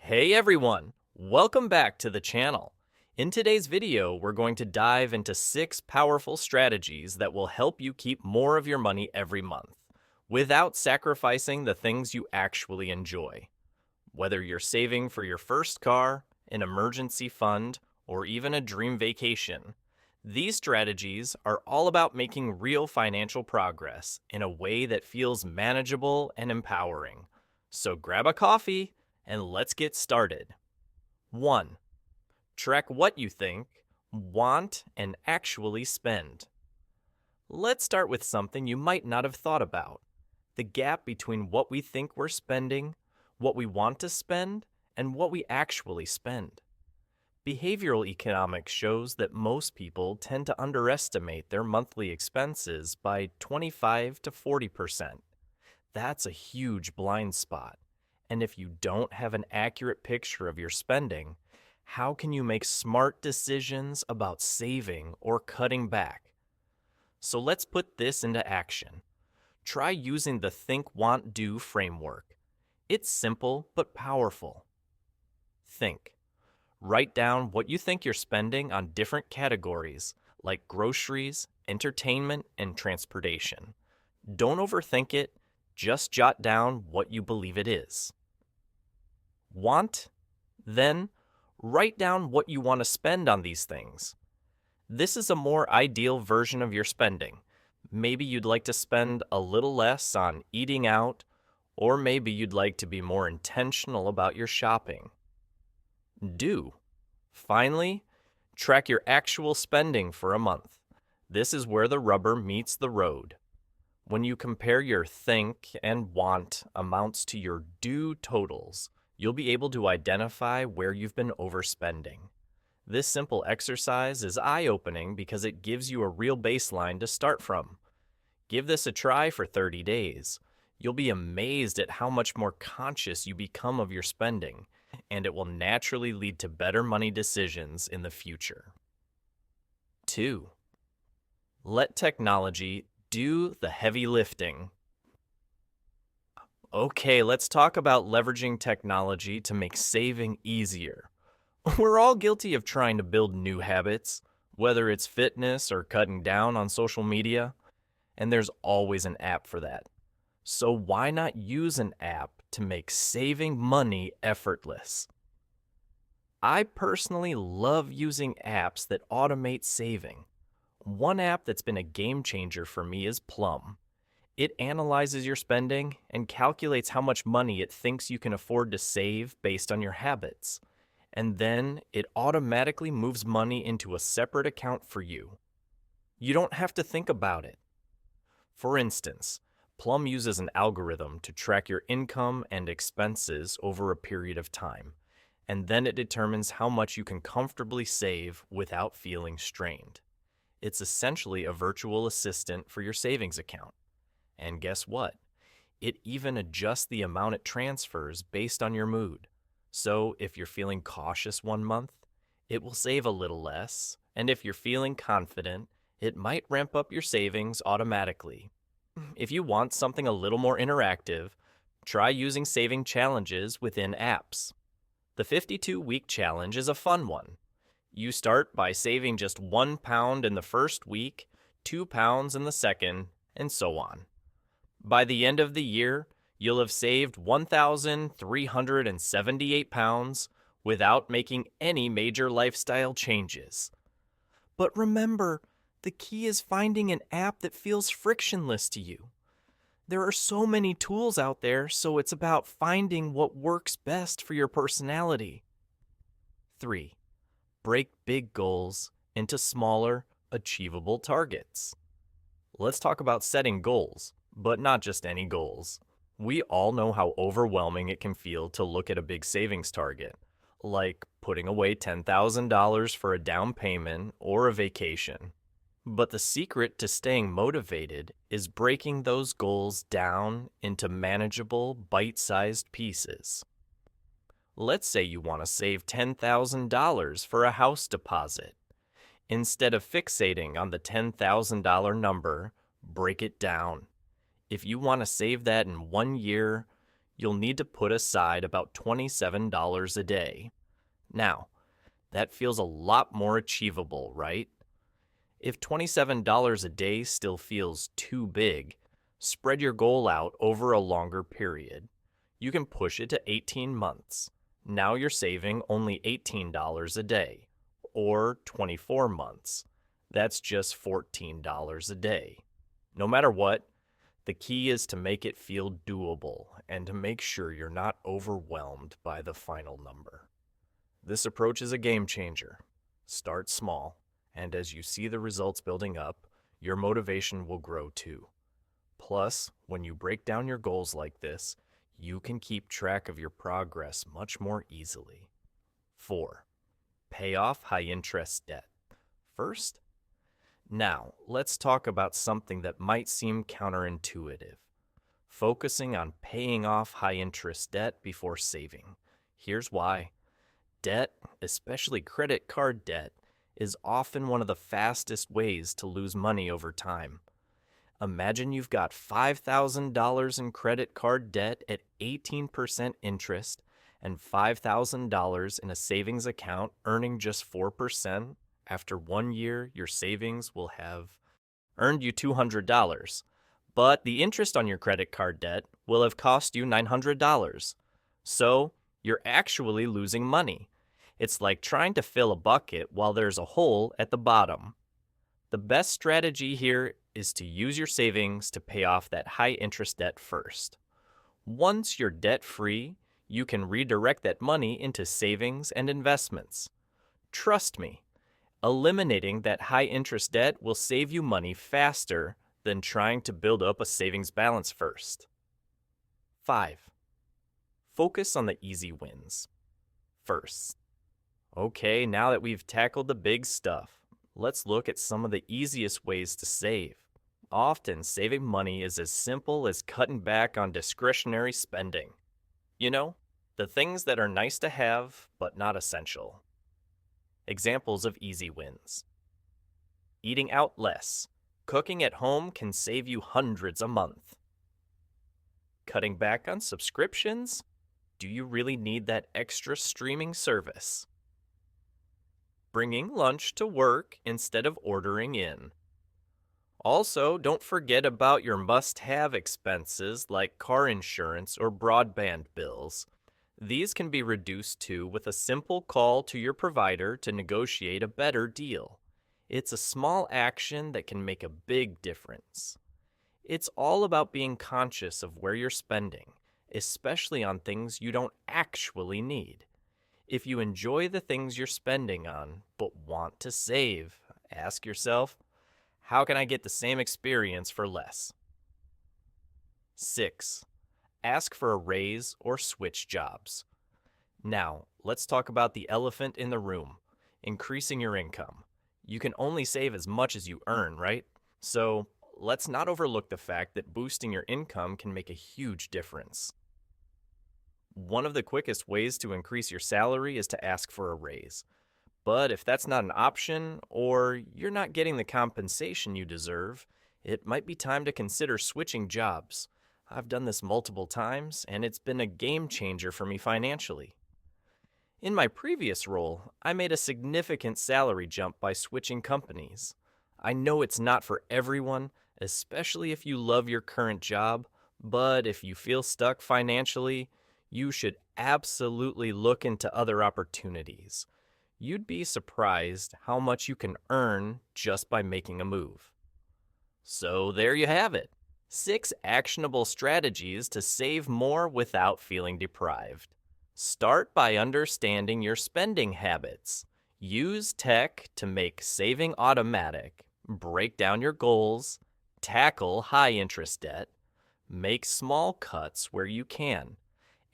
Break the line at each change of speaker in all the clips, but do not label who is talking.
Hey everyone, welcome back to the channel. In today's video, we're going to dive into 6 powerful strategies that will help you keep more of your money every month, without sacrificing the things you actually enjoy. Whether you're saving for your first car, an emergency fund, or even a dream vacation, these strategies are all about making real financial progress in a way that feels manageable and empowering. So grab a coffee and let's get started. 1. Track what you think, want, and actually spend. Let's start with something you might not have thought about: the gap between what we think we're spending, what we want to spend, and what we actually spend. Behavioral economics shows that most people tend to underestimate their monthly expenses by 25 to 40%. That's a huge blind spot. And if you don't have an accurate picture of your spending, how can you make smart decisions about saving or cutting back? So let's put this into action. Try using the Think, Want, Do framework. It's simple but powerful. Think. Write down what you think you're spending on different categories like groceries, entertainment, and transportation. Don't overthink it, just jot down what you believe it is. Want? Then, write down what you want to spend on these things. This is a more ideal version of your spending. Maybe you'd like to spend a little less on eating out, or maybe you'd like to be more intentional about your shopping. Do. Finally, track your actual spending for a month. This is where the rubber meets the road. When you compare your think and want amounts to your do totals, you'll be able to identify where you've been overspending. This simple exercise is eye-opening because it gives you a real baseline to start from. Give this a try for 30 days. You'll be amazed at how much more conscious you become of your spending, and it will naturally lead to better money decisions in the future. 2. Let technology do the heavy lifting. Okay, let's talk about leveraging technology to make saving easier. We're all guilty of trying to build new habits, whether it's fitness or cutting down on social media, and there's always an app for that. So why not use an app to make saving money effortless? I personally love using apps that automate saving. One app that's been a game changer for me is Plum. It analyzes your spending and calculates how much money it thinks you can afford to save based on your habits. And then it automatically moves money into a separate account for you. You don't have to think about it. For instance, Plum uses an algorithm to track your income and expenses over a period of time, and then it determines how much you can comfortably save without feeling strained. It's essentially a virtual assistant for your savings account. And guess what? It even adjusts the amount it transfers based on your mood. So if you're feeling cautious one month, it will save a little less, and if you're feeling confident, it might ramp up your savings automatically. If you want something a little more interactive, try using saving challenges within apps. The 52-week challenge is a fun one. You start by saving just £1 in the first week, £2 in the second, and so on. By the end of the year, you'll have saved £1,378 without making any major lifestyle changes. But remember, the key is finding an app that feels frictionless to you. There are so many tools out there, so it's about finding what works best for your personality. 3. Break big goals into smaller, achievable targets. Let's talk about setting goals, but not just any goals. We all know how overwhelming it can feel to look at a big savings target, like putting away $10,000 for a down payment or a vacation. But the secret to staying motivated is breaking those goals down into manageable, bite-sized pieces. Let's say you want to save $10,000 for a house deposit. Instead of fixating on the $10,000 number, break it down. If you want to save that in 1 year, you'll need to put aside about $27 a day. Now, that feels a lot more achievable, right? If $27 a day still feels too big, spread your goal out over a longer period. You can push it to 18 months. Now you're saving only $18 a day, or 24 months. That's just $14 a day. No matter what, the key is to make it feel doable and to make sure you're not overwhelmed by the final number. This approach is a game changer. Start small, and as you see the results building up, your motivation will grow too. Plus, when you break down your goals like this, you can keep track of your progress much more easily. 4. Pay off high-interest debt. First, now let's talk about something that might seem counterintuitive. Focusing on paying off high-interest debt before saving. Here's why. Debt, especially credit card debt, is often one of the fastest ways to lose money over time. Imagine you've got $5,000 in credit card debt at 18% interest and $5,000 in a savings account earning just 4%. After 1 year, your savings will have earned you $200, but the interest on your credit card debt will have cost you $900. So you're actually losing money. It's like trying to fill a bucket while there's a hole at the bottom. The best strategy here is to use your savings to pay off that high interest debt first. Once you're debt-free, you can redirect that money into savings and investments. Trust me, eliminating that high interest debt will save you money faster than trying to build up a savings balance first. 5. Focus on the easy wins. First. Okay, now that we've tackled the big stuff, let's look at some of the easiest ways to save. Often, saving money is as simple as cutting back on discretionary spending. You know, the things that are nice to have, but not essential. Examples of easy wins. Eating out less. Cooking at home can save you hundreds a month. Cutting back on subscriptions? Do you really need that extra streaming service? Bringing lunch to work instead of ordering in. Also, don't forget about your must-have expenses like car insurance or broadband bills. These can be reduced too with a simple call to your provider to negotiate a better deal. It's a small action that can make a big difference. It's all about being conscious of where you're spending, especially on things you don't actually need. If you enjoy the things you're spending on but want to save, ask yourself, how can I get the same experience for less? 6. Ask for a raise or switch jobs. Now, let's talk about the elephant in the room, increasing your income. You can only save as much as you earn, right? So, let's not overlook the fact that boosting your income can make a huge difference. One of the quickest ways to increase your salary is to ask for a raise. But if that's not an option, or you're not getting the compensation you deserve, it might be time to consider switching jobs. I've done this multiple times, and it's been a game changer for me financially. In my previous role, I made a significant salary jump by switching companies. I know it's not for everyone, especially if you love your current job, but if you feel stuck financially, you should absolutely look into other opportunities. You'd be surprised how much you can earn just by making a move. So there you have it. 6 actionable strategies to save more without feeling deprived. Start by understanding your spending habits. Use tech to make saving automatic. Break down your goals. Tackle high-interest debt. Make small cuts where you can.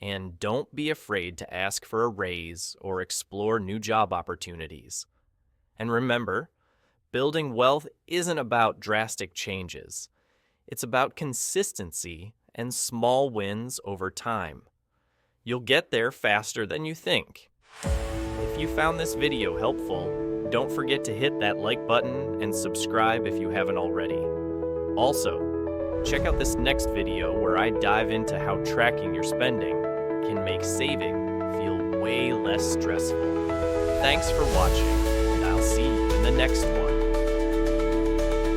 And don't be afraid to ask for a raise or explore new job opportunities. And remember, building wealth isn't about drastic changes. It's about consistency and small wins over time. You'll get there faster than you think. If you found this video helpful, don't forget to hit that like button and subscribe if you haven't already. Also, check out this next video where I dive into how tracking your spending can make saving feel way less stressful. Thanks for watching, and I'll see you in the next one.